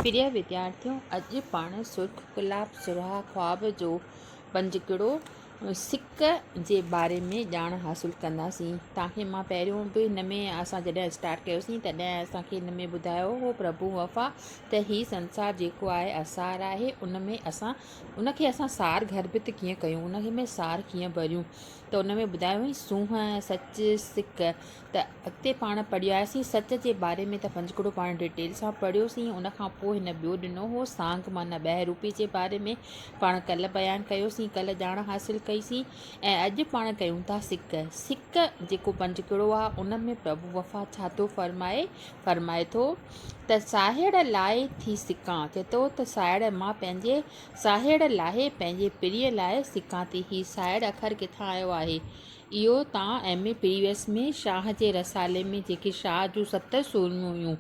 प्रिय विद्यार्थियों, अॼु पाण सुर्ख गुलाब सुराह ख्वाब जो पंजकिड़ो सिक जे बारे में ॼाण हासिलु कंदासीं। तव्हांखे मां पहिरियों बि हिन में असां जॾहिं स्टार्ट कयोसीं तॾहिं असांखे हिन में ॿुधायो हो प्रभु वफ़ा त हीउ संसार जेको आहे असार आहे, उनखे असां सार गर्भित कीअं कयूं, उनखे में सार कीअं भरियूं। त उन में ॿुधायो हुई सूंहं सच सिक। त अॻिते पाण पढ़ियासीं सच जे बारे में, त पंजकिड़ो पाण डिटेल सां पढ़ियोसीं। उनखां पोइ हिन ॿियो ॾिनो हो सांग माना ॿहरूपी जे बारे में, पाण कल्ह बयानु कयोसीं, कल्ह ॼाण हासिलु कईसीं। ऐं अॼु पाण कयूं था सिक। सिक जेको पंजकिड़ो आहे उन में प्रभु वफ़ा छा थो फरमाए थो त साहेड़ लाइ थी सिकां। चए थो त साहेड़ मां पंहिंजे साहेड़ लाइ पंहिंजे प्रिय लाइ सिकां थी। ही साहेड़ अखर किथां आयो आहे? इहो तव्हां MA प्रीवियस में शाह जे रसाले में जेके शाह जूं 7 सूरमियूं हुयूं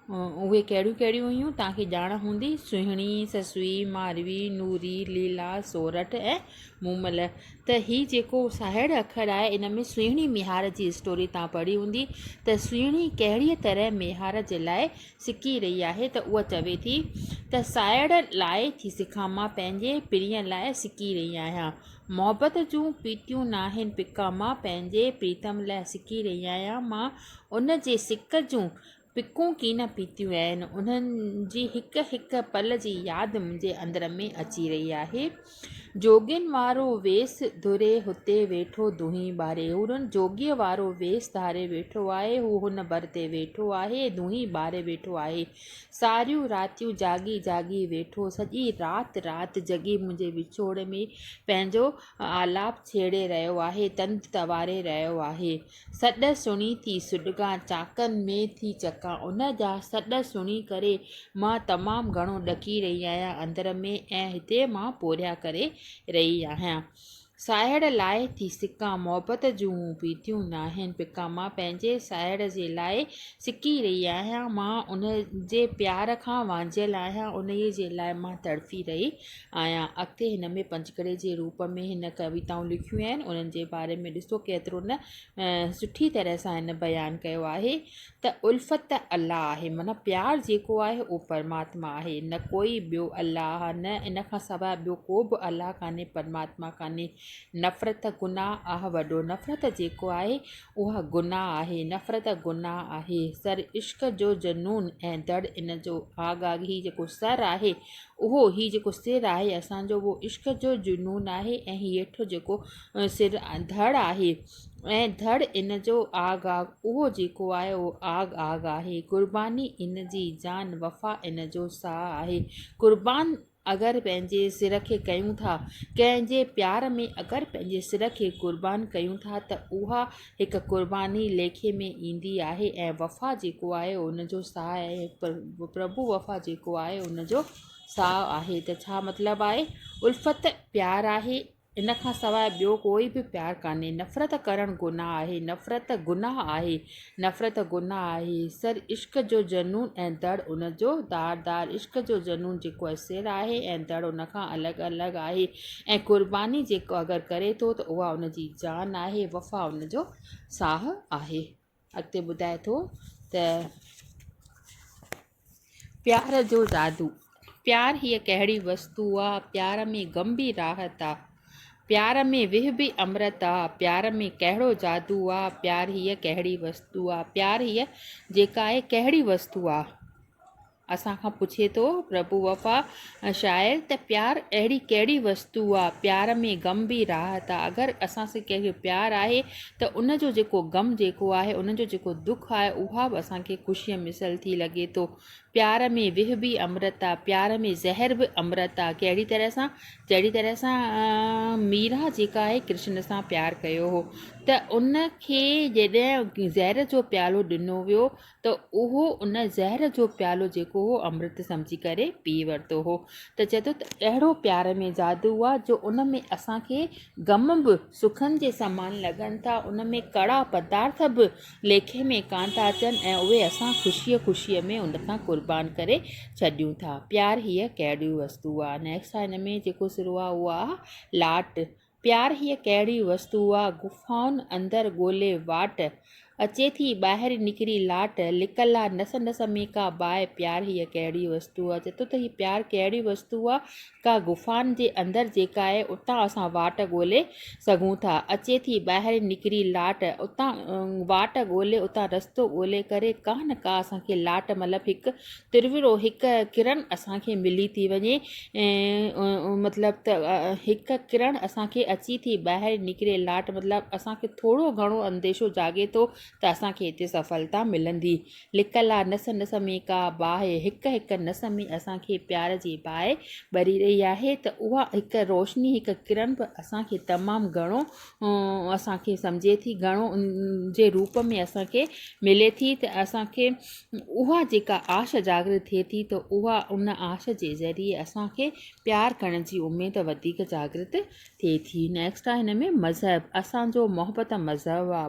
उहे कहिड़ियूं कहिड़ियूं हुयूं तव्हांखे ॼाण हूंदी। सुहिणी, ससुई, मारवी, नूरी, लीला, सोरठ ऐं मूमल। त हीउ जेको साहेड़ अखर आहे इन में सुहिणी मेहार जी स्टोरी तव्हां पढ़ी हूंदी। त सुहिणी कहिड़ीअ तरह मेहार जे लाइ सिकी रही आहे, त उहा चवे थी त साहेड़ लाइ थी सिखां, मां पंहिंजे प्रिय लाइ सिकी रही आहियां। मोहबत जूं पीतियूं नाहिनि पिका, मां पंहिंजे प्रीतम लाइ सिकी रही आहियां। मां उन जे सिक जूं पिकूं कीन पीतियूं आहिनि, उन्हनि जी हिकु हिकु पल जी यादि मुंहिंजे अंदर में अची रही आहे। जोगियुनि वारो वेस धुरे हुते वेठो दुही ॿारे, हुननि जोगीअ वारो वेस धारे वेठो आहे, हू हुन भर ते वेठो आहे, दुही ॿारे वेठो आहे। सारियूं रातियूं जागी जागी वेठो, सॼी राति राति जगी मुंहिंजे विछोड़ में पंहिंजो आलाप छेड़े रहियो आहे, तंद तवारे रहियो आहे। सॾ सुणी थी सुॾिगां, चाकनि में थी चकां, उन जा सॾ सुणी करे मां तमामु घणो ॾकी रही आहियां अंदर में, ऐं हिते मां पोरिया करे रही आहियां। साहेड़ लाइ थी सिकां, मोहबत जूं पीतियूं नाहिनि पिका, मां पंहिंजे साहेड़ जे लाइ सिकी रही आहियां। मां उन जे प्यार खां वांझियल आहियां, उन जे लाइ मां तड़फी रही आहियां। अॻिते हिन में पंजकिड़े जे रूप में हिन कविताऊं लिखियूं आहिनि, उन्हनि जे बारे में ॾिसो केतिरो न सुठी तरह सां हिन बयानु कयो आहे त उल्फत अल्लाह आहे, माना प्यारु जेको आहे उहो परमात्मा आहे। न कोई ॿियो अल्लाह, न इन खां सवाइ ॿियो को बि अल्लाह कान्हे, परमात्मा कान्हे। नफ़रत गुनाह आहे वॾो, नफ़रत जेको आहे उहा गुनाह आहे, नफ़रत गुनाह आहे। सर इश्क जो जनून ऐं दड़ इन जो आग आग, ही जेको सर आहे उहो ही जेको सिर आहे असांजो उहो इश्क जो जुनून आहे, ऐं हीअ हेठि जेको सिर धड़ आहे ऐं धड़ इन जो आग आग, उहो जेको आहे उहो आग आग आहे। क़ुर्बानी इन जी जान, वफ़ा इन जो साह आहे। क़ुर्बान अगरि पंहिंजे सिर खे कयूं था, कंहिंजे प्यार में अगरि पंहिंजे सिर खे क़ुर्बान कयूं था, त उहा हिकु क़ुर्बानी लेखे में ईंदी आहे। ऐं वफ़ा जेको आहे उन जो साह आहे, प्रभु वफ़ा जेको आहे उन जो साह आहे। त छा मतिलबु आहे? उल्फत प्यार आहे, इन खां सवाइ ॿियो कोई बि प्यारु कान्हे। नफ़रत करणु गुनाह आहे, नफ़रत गुनाह आहे, नफ़रत गुनाह आहे। सर इश्क जो जनून ऐं दड़ उन जो दार दार, इश्क जो जनून जेको आहे सिर आहे ऐं दड़ उन खां अलॻि अलॻि आहे। ऐं क़ुर्बानी जेको अगरि करे थो त उहा उन जी जान आहे, वफ़ा उन जो साह आहे। अॻिते ॿुधाए थो त प्यार जो जादू। प्यार हीअ कहिड़ी वस्तु आहे, प्यार में गम बि राहत आहे, प्यार में विह बि अमृत आहे, प्यार में कहिड़ो जादू आहे, प्यार हीअ कहिड़ी वस्तु आहे, प्यार हीअ जेका आहे कहिड़ी वस्तु आहे। असांखां पुछे थो प्रभु वफ़ा शाइर त प्यार अहिड़ी कहिड़ी वस्तु आहे, प्यार में गम बि राहत आहे। अगरि असांखे कंहिंखे प्यारु आहे त उन जो जेको गम जेको आहे, उन जो जेको दुख आहे, उहा बि असांखे ख़ुशीअ मिसल थी लॻे थो। प्यार में विह बि अमृत आहे, प्यार में ज़हर बि अमृत आहे। कहिड़ी तरह सां? जहिड़ी तरह सां मीरा जेका आहे कृष्ण सां प्यारु कयो हो, त उन खे जॾहिं ज़हर जो प्यालो ॾिनो वियो त उहो उन ज़हर जो प्यालो जेको हो अमृत सम्झी करे पी वरितो हो। त चए थो त अहिड़ो प्यार में जादू आहे जो उन में असांखे गम बि सुखनि जे समान लॻनि था, उन में कड़ा पदार्थ बि लेखे में कान था अचनि, ऐं उहे असां ख़ुशीअ में उन खां क़ुर्बान करे छॾियूं था। प्यार हीअ कहिड़ी वस्तु आहे। नेक्स्ट आहे हिन में जेको सिरो आहे उहो आहे लाट। प्यार हीअ कहिड़ी वस्तु आहे, गुफ़ाउनि अंदरि ॻोल्हे वाट, अचे थी ॿाहिरि निकिरी लाट लिकला नस नस में का बाहि प्यार हीअ कहिड़ी वस्तु आहे। चए थो त हीअ प्यार कहिड़ी वस्तु आहे, का गुफ़ान जे अंदरि जेका आहे उतां असां वाट ॻोल्हे सघूं था। अचे थी ॿाहिरि निकिरी लाट, उतां वाट ॻोल्हे उतां रस्तो ॻोल्हे करे का न का असांखे लाट मतिलबु हिकु तिरविरो हिकु किरण असांखे मिली थी वञे। मतिलबु त हिकु किरण असांखे अची थी ॿाहिरि निकिरे लाट मतिलबु असांखे थोरो घणो अंदेशो जागे थो त असांखे हिते सफलता मिलंदी। लिकल आहे नस नस में का बाहि, हिकु हिकु नस में असांखे प्यार जी बाहि ॿरी रही आहे। त उहा हिकु रोशनी हिकु किरण बि असांखे तमामु घणो असांखे सम्झे थी, घणो जे रूप में असांखे मिले थी। त असांखे उहा जेका आश जागृत थिए थी त उहा उन आश जे ज़रिए असांखे प्यार करण जी उमेद वधीक जागृत थिए थी। नेक्स्ट आहे हिन में मज़हब। असांजो मोहबत मज़हब आहे।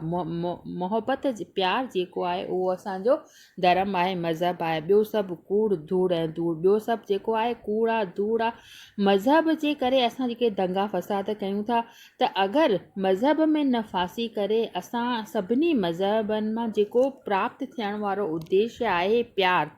मोहबत प्यार जेको आहे उहो असांजो धर्म आहे, मज़हब आहे। ॿियो सभु कूड़ धूड़ ऐं धूड़, ॿियो सभु जेको आहे कूड़ आहे धूड़ आहे। मज़हब जे करे असां जेके दंगा फ़साद कयूं था, त अगरि मज़हब में न फासी करे असां सभिनी मज़हबनि मां जेको प्राप्त थियण वारो उद्देश्य आहे प्यार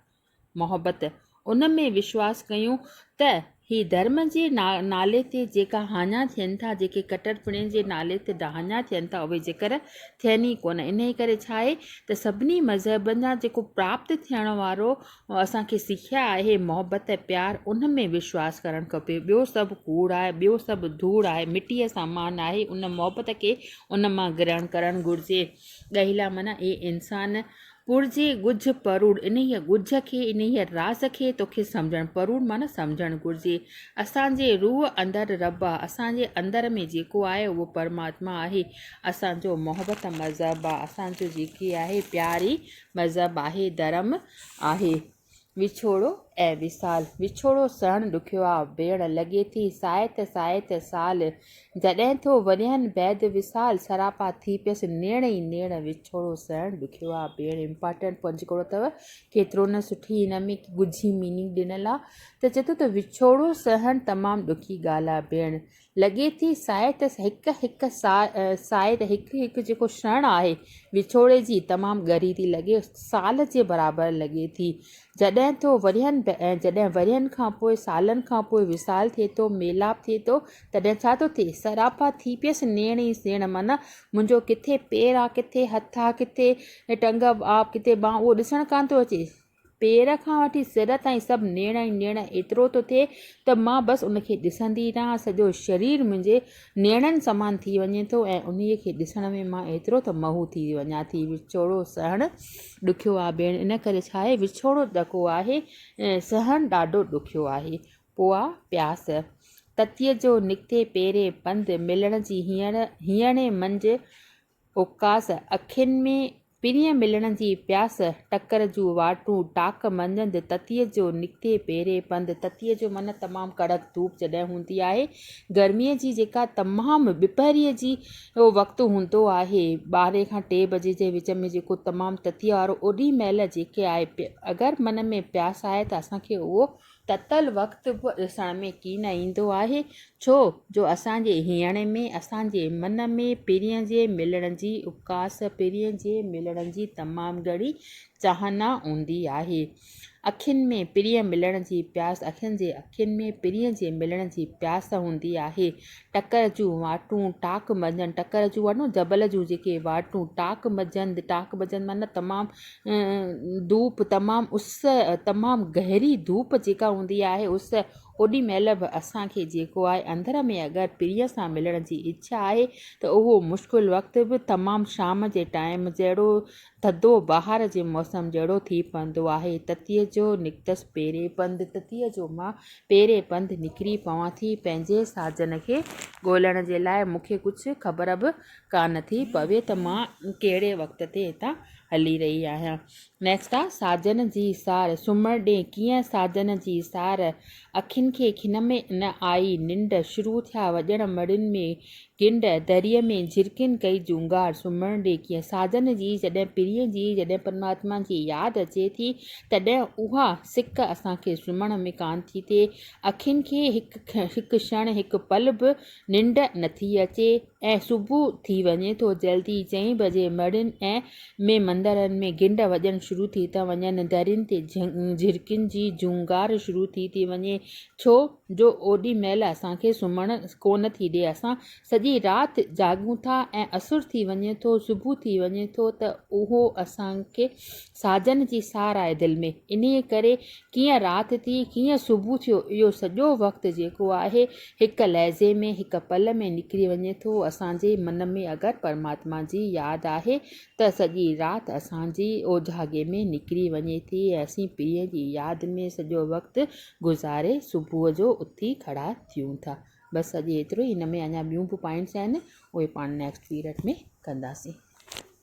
मोहबत, उन में विश्वास कयूं त ही धर्म जे नाले ते जेका हाञा थियनि था, जेके कटरपणे जे नाले ते हाञा थियनि था, उहे जेकर थियनि ई कोन। इन जे करे छा आहे त सभिनी मज़हबनि जा जेको प्राप्त थियण वारो असांखे सिखिया आहे मोहबत प्यार, उन में विश्वास करणु खपे। ॿियो सभु कूड़ आहे, ॿियो सभु धूड़ आहे, मिटीअ सामान आहे। उन मोहबत खे उन मां ग्रहण करणु घुरिजे। ॻहिला माना ए इंसान पुरजे गुझ परूड़, इन ई गुझ खे इन ई राज़ खे तोखे सम्झणु, परूड़ माना सम्झणु घुरिजे। असांजे रूह अंदरि रब आहे, असांजे अंदर में जेको आहे उहो परमात्मा आहे। असांजो मोहबत मज़हब आहे, असांजो जेकी आहे प्यारी मज़हब आहे, धर्म आहे। विछोड़ो ऐं विसाल। विछोड़ो सहणु ॾुखियो आहे भेण, लॻे थी सायत सायत साल, जॾहिं थो वञनि बैदि विसाल, सरापा थी पियसि नेण ई नेण। विछोड़ो सहणु ॾुखियो आहे भेण, इम्पॉर्टेंट पंजकोड़ो अथव, केतिरो न सुठी हिन में गुझी मीनिंग ॾिनल आहे। त चए थो त विछोड़ो सहणु तमामु ॾुखी ॻाल्हि आहे भेण, लॻे थी सायत हिकु हिकु सायत हिकु हिकु जेको क्षण आहे विछोड़े जी तमामु ॻरी थी लॻे, साल जे बराबरि लॻे थी। जॾहिं थो जॾहिं वरियनि खां पोइ सालनि खां पोइ विसाल थिए थो, मेलाप थिए थो, तॾहिं छा थो थिए, सरापा थी पियसि नेण ई सेण। माना मुंहिंजो किथे पेर आहे, किथे हथ आहे, किथे टंग आहे, किथे बांह, उहो ॾिसणु कान थो अचे। पेर खां वठी सिर ताईं सभु नेण ई नेण एतिरो थो थिए त मां बसि उनखे ॾिसंदी रहां, सॼो शरीर मुंहिंजे नेणनि समान थी वञे थो ऐं उन्हीअ खे ॾिसण में मां एतिरो त महू थी वञा थी। विछोड़ो सहणु ॾुखियो आहे भेण, इन करे छा आहे विछोड़ो जेको आहे सहणु ॾाढो ॾुखियो आहे। पोइ आहे प्यास। ततीअ जो निकिते पेरे पंधु, मिलण जी हींअणे मंझि उकास, अखियुनि में पिरीअ मिलण जी प्यास, टकर जूं वाटूं टाक मंझंदि, ततीअ जो निकिते पेरे पंधु। ततीअ जो माना तमामु कड़क धूप जॾहिं हूंदी आहे, गर्मीअ जी जेका तमामु ॿिपहरीअ जी उहो वक़्तु हूंदो आहे 12 खां 3 बजे जे विच में, जेको तमामु ततीअ वारो, ओॾी महिल जेके आहे अगरि मन में प्यास आहे त असांखे उहो ततल वक़्तु बि ॾिसण में कीन ईंदो आहे, छो जो असांजे हींअणे में असांजे मन में पिरीअ जे मिलण जी उकास, पिरीअ जे मिलण जी तमामु घणी चाहना हूंदी आहे। अखियुनि में पिरीअ मिलण जी प्यास, अखियुनि में पिरीअ जे मिलण जी प्यास हूंदी आहे। टकर जूं वाटूं टाक मंझंदि, टकर जूं वाटूं जबल जूं जेके वाटूं टाक मंझंदि माना तमामु धूप, तमामु उस, तमामु गहरी धूप जेका हूंदी आहे उस, ओॾी महिल बि असांखे जेको आहे अंदर में अगरि पिरीअ सां मिलण जी इच्छा आहे त उहो मुश्किल वक़्तु बि तमामु शाम जे टाइम जहिड़ो, थधो बहार जे मौसम जहिड़ो थी पवंदो आहे। ततीअ जो निकितसि पेरे पंधु, ततीअ जो मां पेरे पंधु निकिरी पवां थी पंहिंजे साजन खे ॻोल्हण जे लाइ। मूंखे कुझु ख़बर बि कान थी पवे त मां कहिड़े वक़्त ते हितां हली रही आहियां। नेक्स्ट आहे साजन जी सार। सुम्हण ॾे कीअं साजन जी सार, अखियुनि खे खिन में न आई निंड, शुरू थिया वॼण मड़ियुनि में गिंड दरीअ में झिरकिन कई जूंगार सुम्हण ॾे कीअं साजन जी जॾहिं पिरीअ जी जॾहिं परमात्मा जी यादि अचे थी तॾहिं उहा सिक असांखे सुम्हण में कान थी थिए। अखियुनि खे हिकु क्षण हिकु पल बि निंड नथी अचे ऐं सुबुह थी वञे थो जल्दी 4 बजे मढ़ियुनि में मंदरनि में गिंड वॼणु शुरू थी था वञनि। दरियुनि ते झिरकियुनि जी जूंगार शुरू थी वञे छो जो ओॾी महिल असांखे सुम्हणु कोन थी ॾिए। असां सॼी राति जाॻूं था ऐं असुर थी वञे थो सुबुह थी वञे थो त उहो असांखे साजन जी सार आहे दिलि में। इन करे कीअं राति थी कीअं सुबुह थियो इहो सॼो वक़्तु जेको आहे हिकु लहज़े में हिकु पल में निकिरी वञे थो। असांजे मन में अगरि परमात्मा जी यादि आहे त सॼी राति असांजी ओझागे में निकिरी वञे थी ऐं असीं पीअ जी यादि में सॼो वक़्तु गुज़ारे सुबुह जो उथी खड़ा थियूं था। बसि अॼु एतिरो ई। हिन में अञा ॿियूं बि पॉइंट्स आहिनि उहे पाण नेक्स्ट पीरियड में कंदासीं।